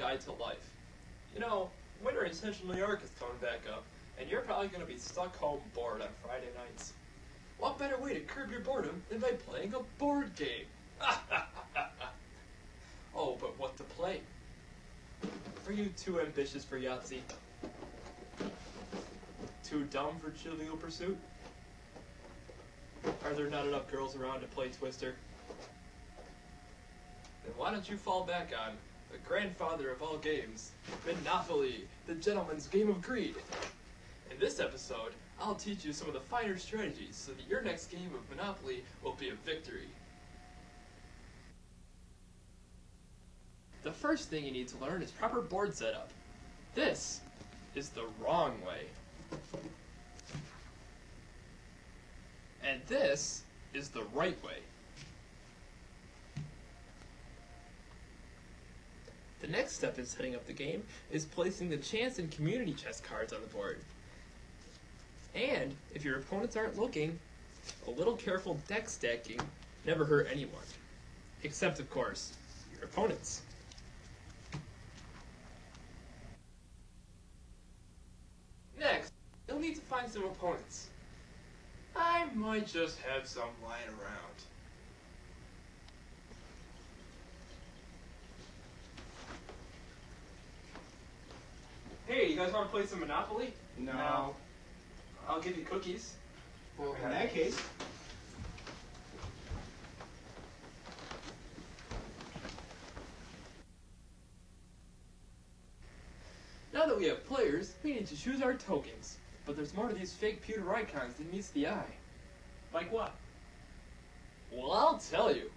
Guide to Life. You know, winter in Central New York is coming back up, and you're probably going to be stuck home bored on Friday nights. What better way to curb your boredom than by playing a board game? Oh, but what to play? Are you too ambitious for Yahtzee? Too dumb for Trivial Pursuit? Are there not enough girls around to play Twister? Then why don't you fall back on the grandfather of all games, Monopoly, the gentleman's game of greed. In this episode, I'll teach you some of the finer strategies so that your next game of Monopoly will be a victory. The first thing you need to learn is proper board setup. This is the wrong way. And this is the right way. The next step in setting up the game is placing the chance and community chest cards on the board. And, if your opponents aren't looking, a little careful deck stacking never hurt anyone. Except, of course, your opponents. Next, you'll need to find some opponents. I might just have some lying around. Hey, you guys want to play some Monopoly? No. I'll give you cookies. Well, in that case. Now that we have players, we need to choose our tokens. But there's more to these fake pewter icons than meets the eye. Like what? Well, I'll tell you.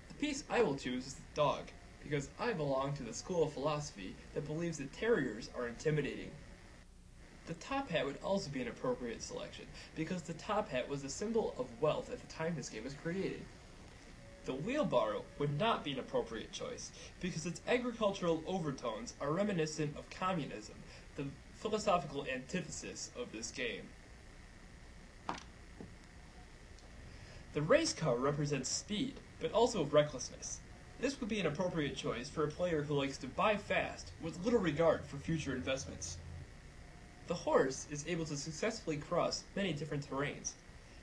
The piece I will choose is the dog, because I belong to the school of philosophy that believes that terriers are intimidating. The top hat would also be an appropriate selection, because the top hat was a symbol of wealth at the time this game was created. The wheelbarrow would not be an appropriate choice, because its agricultural overtones are reminiscent of communism, the philosophical antithesis of this game. The race car represents speed, but also recklessness. This would be an appropriate choice for a player who likes to buy fast with little regard for future investments. The horse is able to successfully cross many different terrains.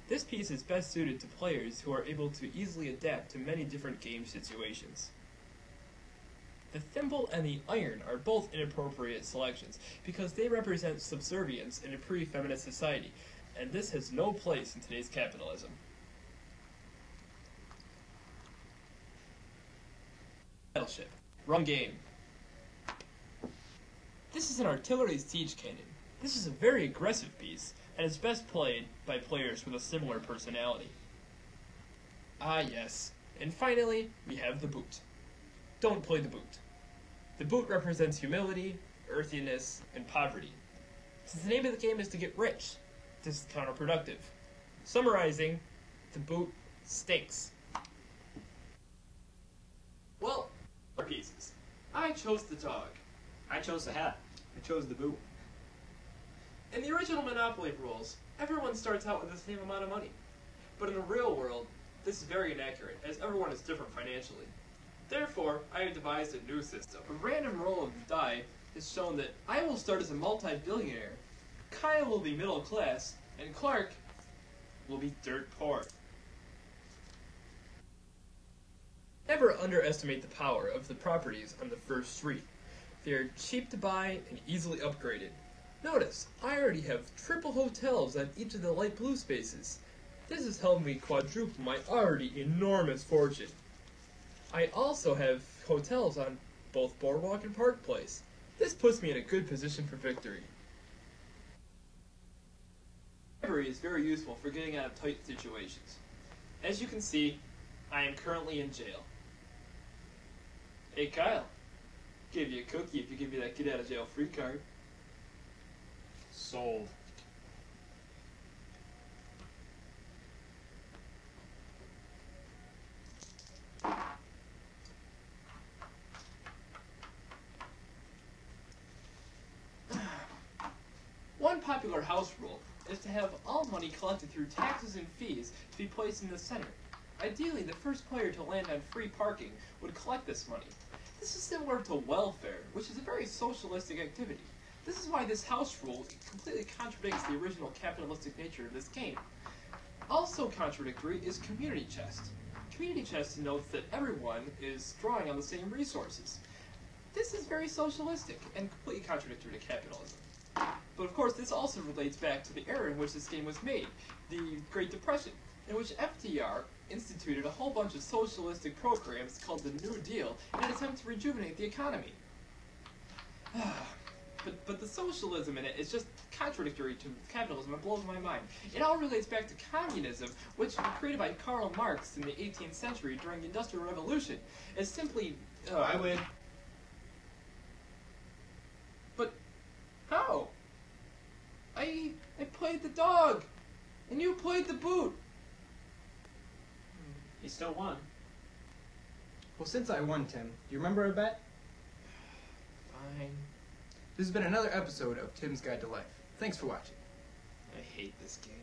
This piece is best suited to players who are able to easily adapt to many different game situations. The thimble and the iron are both inappropriate selections because they represent subservience in a pre-feminist society, and this has no place in today's capitalism. Battleship. Wrong game. This is an artillery siege cannon. This is a very aggressive piece, and is best played by players with a similar personality. Ah yes, and finally, we have the boot. Don't play the boot. The boot represents humility, earthiness, and poverty. Since the name of the game is to get rich, this is counterproductive. Summarizing, the boot stinks. Well, our pieces. I chose the dog. I chose the hat. I chose the boot. In the original Monopoly rules, everyone starts out with the same amount of money. But in the real world, this is very inaccurate, as everyone is different financially. Therefore, I have devised a new system. A random roll of the die has shown that I will start as a multi-billionaire, Kyle will be middle class, and Clark will be dirt poor. Never underestimate the power of the properties on the first street. They are cheap to buy and easily upgraded. Notice, I already have triple hotels on each of the light blue spaces. This has helped me quadruple my already enormous fortune. I also have hotels on both Boardwalk and Park Place. This puts me in a good position for victory. Library is very useful for getting out of tight situations. As you can see, I am currently in jail. Hey Kyle, give you a cookie if you give me that get out of jail free card. Sold. One popular house rule is to have all money collected through taxes and fees to be placed in the center. Ideally, the first player to land on free parking would collect this money. This is similar to welfare, which is a very socialistic activity. This is why this house rule completely contradicts the original capitalistic nature of this game. Also contradictory is community chest. Community chest denotes that everyone is drawing on the same resources. This is very socialistic and completely contradictory to capitalism. But of course, this also relates back to the era in which this game was made, the Great Depression, in which FDR instituted a whole bunch of socialistic programs called the New Deal in an attempt to rejuvenate the economy. But the socialism in it is just contradictory to capitalism. It blows my mind. It all relates back to communism, which was created by Karl Marx in the 18th century during the Industrial Revolution. It's simply... I win. But how? I played the dog, and you played the boot. He still won. Well, since I won, Tim, do you remember a bet? Fine. This has been another episode of Tim's Guide to Life. Thanks for watching. I hate this game.